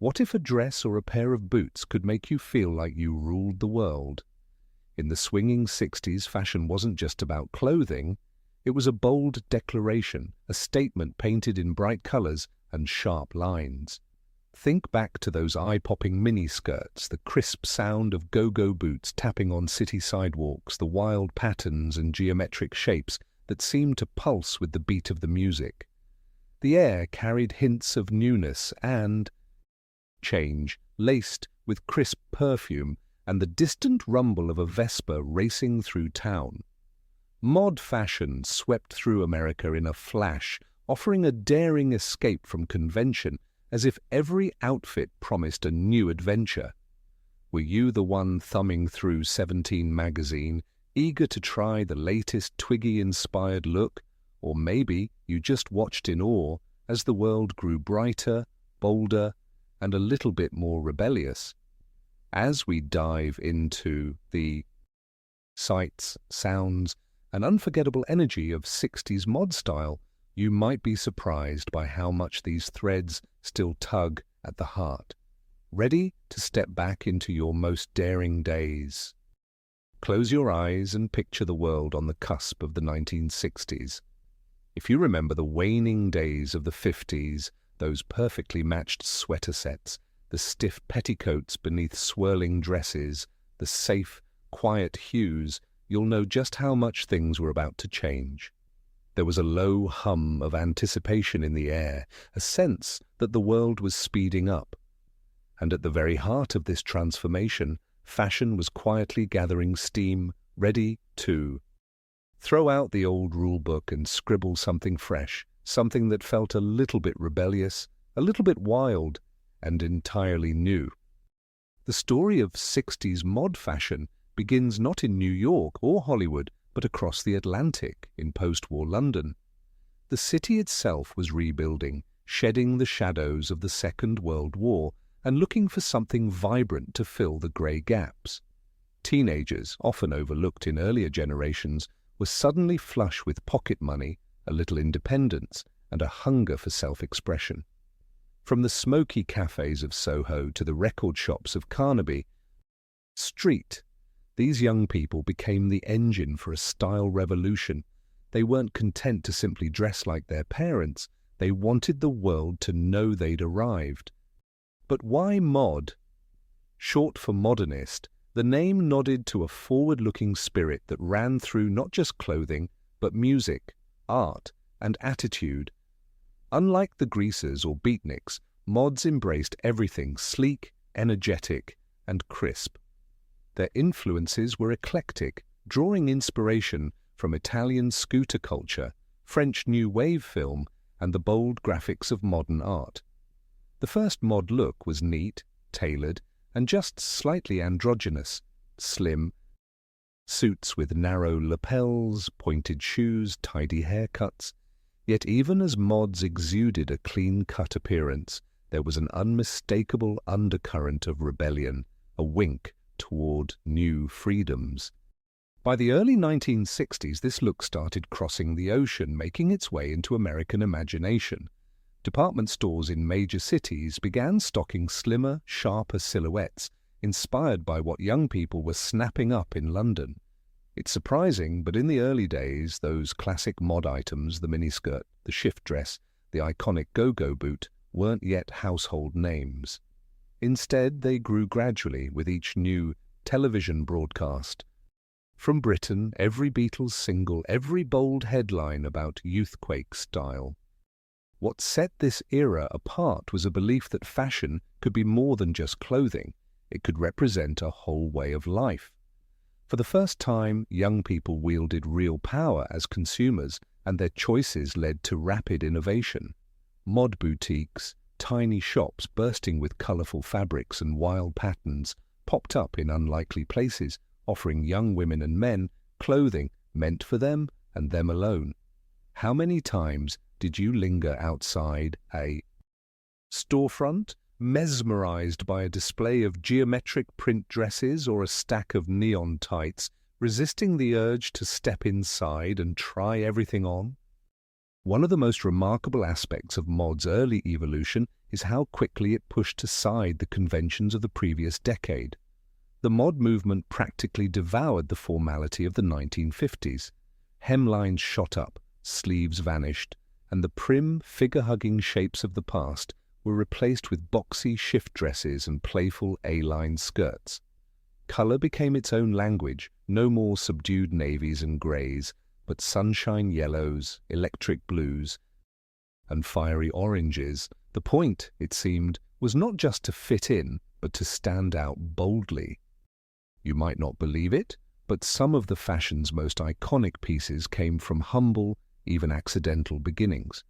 What if a dress or a pair of boots could make you feel like you ruled the world? In the swinging 60s, fashion wasn't just about clothing. It was a bold declaration, a statement painted in bright colors and sharp lines. Think back to those eye-popping miniskirts, the crisp sound of go-go boots tapping on city sidewalks, the wild patterns and geometric shapes that seemed to pulse with the beat of the music. The air carried hints of newness and change, laced with crisp perfume and the distant rumble of a Vespa racing through town. Mod fashion swept through America in a flash, offering a daring escape from convention, as if every outfit promised a new adventure. Were you the one thumbing through 17 magazine, eager to try the latest Twiggy-inspired look? Or maybe you just watched in awe as the world grew brighter, bolder, and a little bit more rebellious. As we dive into the sights, sounds, and unforgettable energy of 60s mod style, you might be surprised by how much these threads still tug at the heart. Ready to step back into your most daring days? Close your eyes and picture the world on the cusp of the 1960s. If you remember the waning days of the 50s, those perfectly matched sweater sets, the stiff petticoats beneath swirling dresses, the safe, quiet hues, you'll know just how much things were about to change. There was a low hum of anticipation in the air, a sense that the world was speeding up. And at the very heart of this transformation, fashion was quietly gathering steam, ready to throw out the old rulebook and scribble something fresh, something that felt a little bit rebellious, a little bit wild, and entirely new. The story of 60s mod fashion begins not in New York or Hollywood, but across the Atlantic in post-war London. The city itself was rebuilding, shedding the shadows of the Second World War and looking for something vibrant to fill the grey gaps. Teenagers, often overlooked in earlier generations, were suddenly flush with pocket money, a little independence, and a hunger for self-expression. From the smoky cafes of Soho to the record shops of Carnaby Street, these young people became the engine for a style revolution. They weren't content to simply dress like their parents. They wanted the world to know they'd arrived. But why mod? Short for modernist, the name nodded to a forward-looking spirit that ran through not just clothing, but music, art, and attitude. Unlike the greasers or beatniks, mods embraced everything sleek, energetic, and crisp. Their influences were eclectic, drawing inspiration from Italian scooter culture, French New Wave film, and the bold graphics of modern art. The first mod look was neat, tailored, and just slightly androgynous: slim suits with narrow lapels, pointed shoes, tidy haircuts. Yet even as mods exuded a clean-cut appearance, there was an unmistakable undercurrent of rebellion, a wink toward new freedoms. By the early 1960s, this look started crossing the ocean, making its way into American imagination. Department stores in major cities began stocking slimmer, sharper silhouettes, inspired by what young people were snapping up in London. It's surprising, but in the early days, those classic mod items, the miniskirt, the shift dress, the iconic go-go boot, weren't yet household names. Instead, they grew gradually with each new television broadcast. From Britain, every Beatles single, every bold headline about youthquake style. What set this era apart was a belief that fashion could be more than just clothing. It could represent a whole way of life. For the first time, young people wielded real power as consumers, and their choices led to rapid innovation. Mod boutiques, tiny shops bursting with colorful fabrics and wild patterns, popped up in unlikely places, offering young women and men clothing meant for them and them alone. How many times did you linger outside a storefront, mesmerized by a display of geometric print dresses or a stack of neon tights, resisting the urge to step inside and try everything on? One of the most remarkable aspects of mod's early evolution is how quickly it pushed aside the conventions of the previous decade. The mod movement practically devoured the formality of the 1950s. Hemlines shot up, sleeves vanished, and the prim, figure-hugging shapes of the past were replaced with boxy shift dresses and playful A-line skirts. Color became its own language, no more subdued navies and grays, but sunshine yellows, electric blues, and fiery oranges. The point, it seemed, was not just to fit in, but to stand out boldly. You might not believe it, but some of the fashion's most iconic pieces came from humble, even accidental beginnings.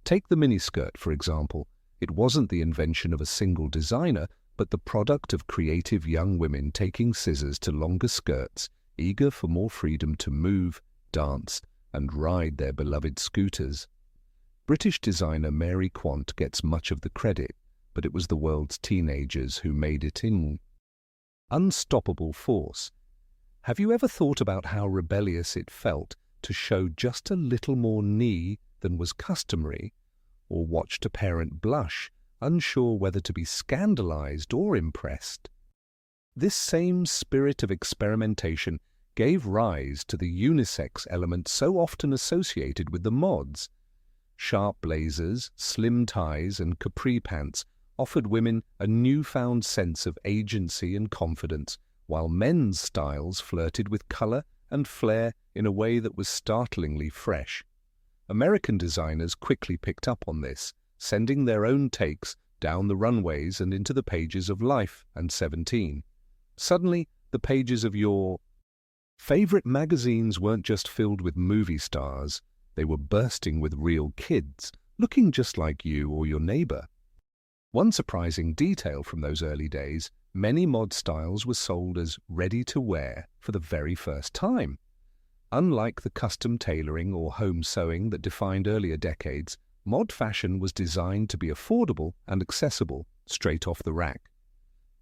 Take the miniskirt, for example. It wasn't the invention of a single designer, but the product of creative young women taking scissors to longer skirts, eager for more freedom to move, dance, and ride their beloved scooters. British designer Mary Quant gets much of the credit, but it was the world's teenagers who made it an unstoppable force. Have you ever thought about how rebellious it felt to show just a little more knee than was customary, or watched a parent blush, unsure whether to be scandalized or impressed? This same spirit of experimentation gave rise to the unisex element so often associated with the mods. Sharp blazers, slim ties, and capri pants offered women a newfound sense of agency and confidence, while men's styles flirted with color and flair in a way that was startlingly fresh. American designers quickly picked up on this, sending their own takes down the runways and into the pages of Life and 17. Suddenly, the pages of your favorite magazines weren't just filled with movie stars, they were bursting with real kids, looking just like you or your neighbor. One surprising detail from those early days, many mod styles were sold as ready-to-wear for the very first time. Unlike the custom tailoring or home sewing that defined earlier decades, mod fashion was designed to be affordable and accessible, straight off the rack.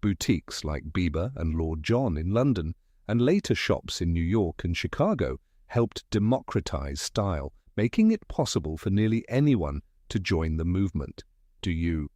Boutiques like Bieber and Lord John in London, and later shops in New York and Chicago, helped democratize style, making it possible for nearly anyone to join the movement. Do you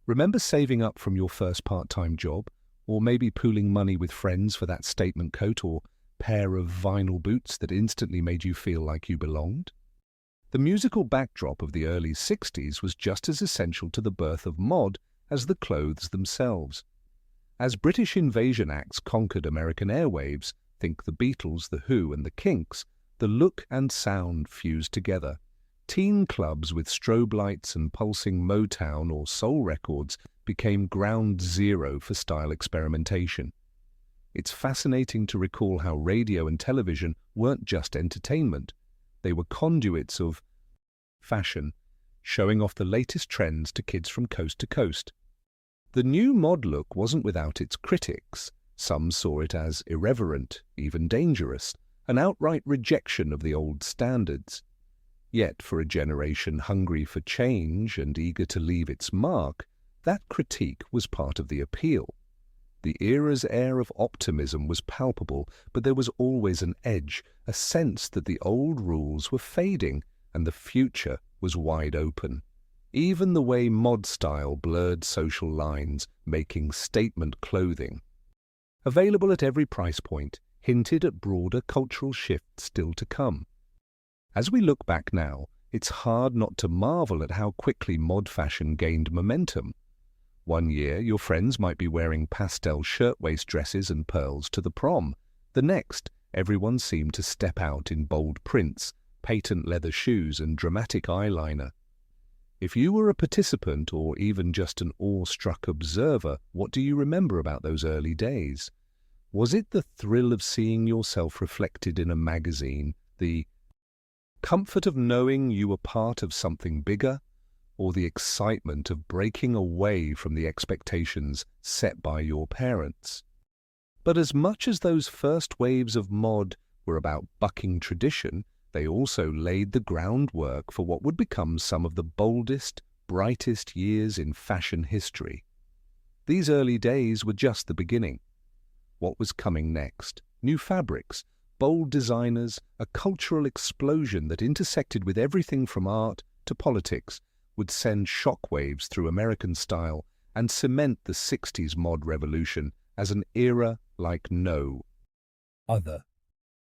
remember saving up from your first part-time job, or maybe pooling money with friends for that statement coat or pair of vinyl boots that instantly made you feel like you belonged? The musical backdrop of the early 60s was just as essential to the birth of mod as the clothes themselves. As British invasion acts conquered American airwaves, think the Beatles, The Who, and the Kinks, the look and sound fused together. Teen clubs with strobe lights and pulsing Motown or soul records became ground zero for style experimentation. It's fascinating to recall how radio and television weren't just entertainment. They were conduits of fashion, showing off the latest trends to kids from coast to coast. The new mod look wasn't without its critics. Some saw it as irreverent, even dangerous, an outright rejection of the old standards. Yet, for a generation hungry for change and eager to leave its mark, that critique was part of the appeal. The era's air of optimism was palpable, but there was always an edge, a sense that the old rules were fading and the future was wide open. Even the way mod style blurred social lines, making statement clothing available at every price point, hinted at broader cultural shifts still to come. As we look back now, it's hard not to marvel at how quickly mod fashion gained momentum. One year, your friends might be wearing pastel shirtwaist dresses and pearls to the prom. The next, everyone seemed to step out in bold prints, patent leather shoes, and dramatic eyeliner. If you were a participant or even just an awe-struck observer, what do you remember about those early days? Was it the thrill of seeing yourself reflected in a magazine, the comfort of knowing you were part of something bigger, or the excitement of breaking away from the expectations set by your parents? But as much as those first waves of mod were about bucking tradition, they also laid the groundwork for what would become some of the boldest, brightest years in fashion history. These early days were just the beginning. What was coming next? New fabrics, bold designers, a cultural explosion that intersected with everything from art to politics, would send shockwaves through American style and cement the 60s mod revolution as an era like no other.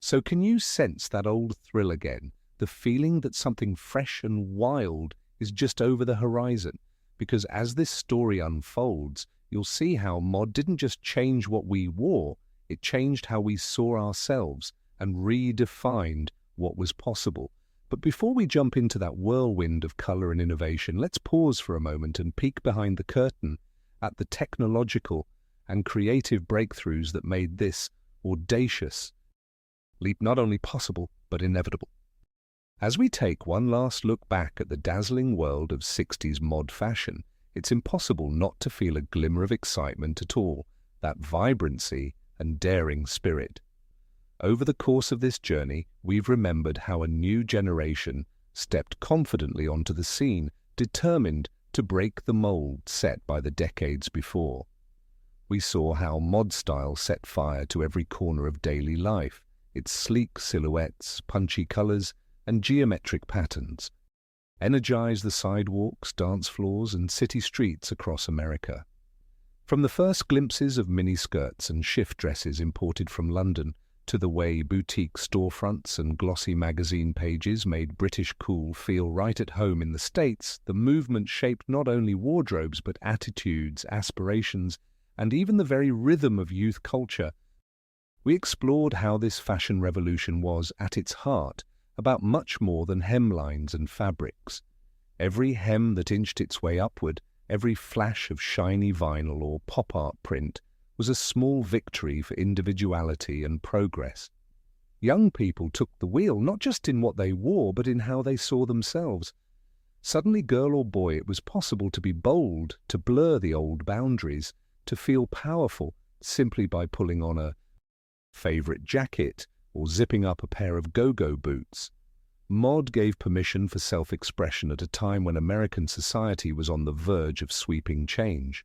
So can you sense that old thrill again, the feeling that something fresh and wild is just over the horizon? Because as this story unfolds, you'll see how mod didn't just change what we wore, it changed how we saw ourselves and redefined what was possible. But before we jump into that whirlwind of color and innovation, let's pause for a moment and peek behind the curtain at the technological and creative breakthroughs that made this audacious leap not only possible, but inevitable. As we take one last look back at the dazzling world of 60s mod fashion, it's impossible not to feel a glimmer of excitement at all, that vibrancy and daring spirit. Over the course of this journey, we've remembered how a new generation stepped confidently onto the scene, determined to break the mold set by the decades before. We saw how mod style set fire to every corner of daily life, its sleek silhouettes, punchy colors, and geometric patterns energized the sidewalks, dance floors, and city streets across America. From the first glimpses of miniskirts and shift dresses imported from London, to the way boutique storefronts and glossy magazine pages made British cool feel right at home in the States, the movement shaped not only wardrobes but attitudes, aspirations, and even the very rhythm of youth culture. We explored how this fashion revolution was, at its heart, about much more than hemlines and fabrics. Every hem that inched its way upward, every flash of shiny vinyl or pop art print, was a small victory for individuality and progress. Young people took the wheel, not just in what they wore, but in how they saw themselves. Suddenly, girl or boy, it was possible to be bold, to blur the old boundaries, to feel powerful simply by pulling on a favorite jacket or zipping up a pair of go-go boots. Mod gave permission for self-expression at a time when American society was on the verge of sweeping change.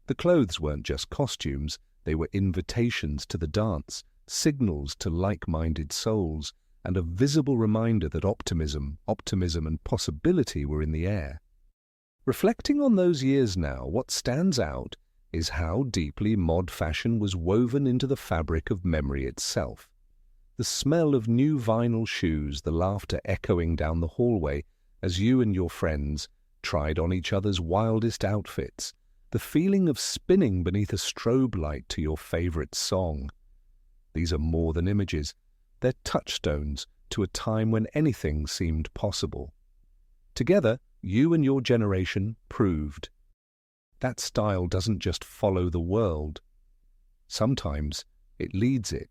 The clothes weren't just costumes, they were invitations to the dance, signals to like-minded souls, and a visible reminder that optimism and possibility were in the air. Reflecting on those years now, what stands out is how deeply mod fashion was woven into the fabric of memory itself. The smell of new vinyl shoes, the laughter echoing down the hallway as you and your friends tried on each other's wildest outfits, the feeling of spinning beneath a strobe light to your favorite song. These are more than images, they're touchstones to a time when anything seemed possible. Together, you and your generation proved that style doesn't just follow the world. Sometimes it leads it.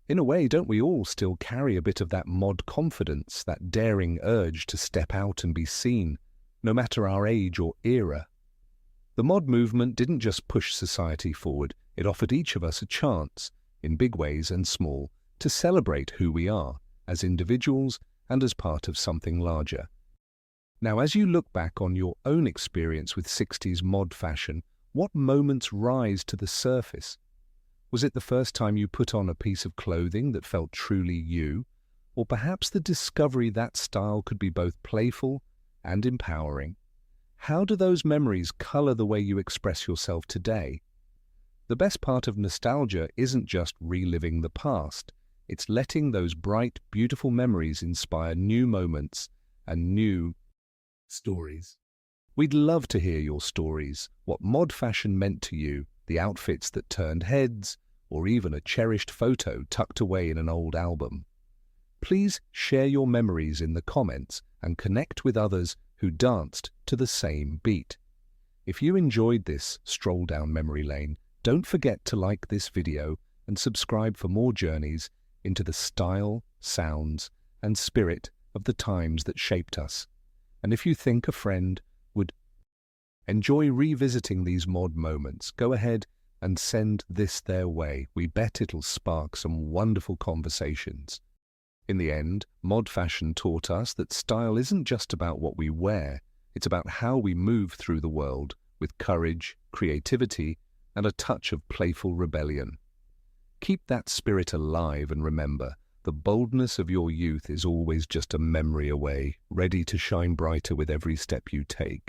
In a way, don't we all still carry a bit of that mod confidence, that daring urge to step out and be seen, no matter our age or era? The mod movement didn't just push society forward, it offered each of us a chance, in big ways and small, to celebrate who we are, as individuals and as part of something larger. Now, as you look back on your own experience with 60s mod fashion, what moments rise to the surface? Was it the first time you put on a piece of clothing that felt truly you? Or perhaps the discovery that style could be both playful and empowering? How do those memories color the way you express yourself today? The best part of nostalgia isn't just reliving the past. It's letting those bright, beautiful memories inspire new moments and new stories. We'd love to hear your stories, what mod fashion meant to you, the outfits that turned heads, or even a cherished photo tucked away in an old album. Please share your memories in the comments and connect with others who danced to the same beat. If you enjoyed this stroll down memory lane, don't forget to like this video and subscribe for more journeys into the style, sounds, and spirit of the times that shaped us. And if you think a friend would enjoy revisiting these mod moments, go ahead and send this their way. We bet it'll spark some wonderful conversations. In the end, mod fashion taught us that style isn't just about what we wear, it's about how we move through the world with courage, creativity, and a touch of playful rebellion. Keep that spirit alive and remember, the boldness of your youth is always just a memory away, ready to shine brighter with every step you take.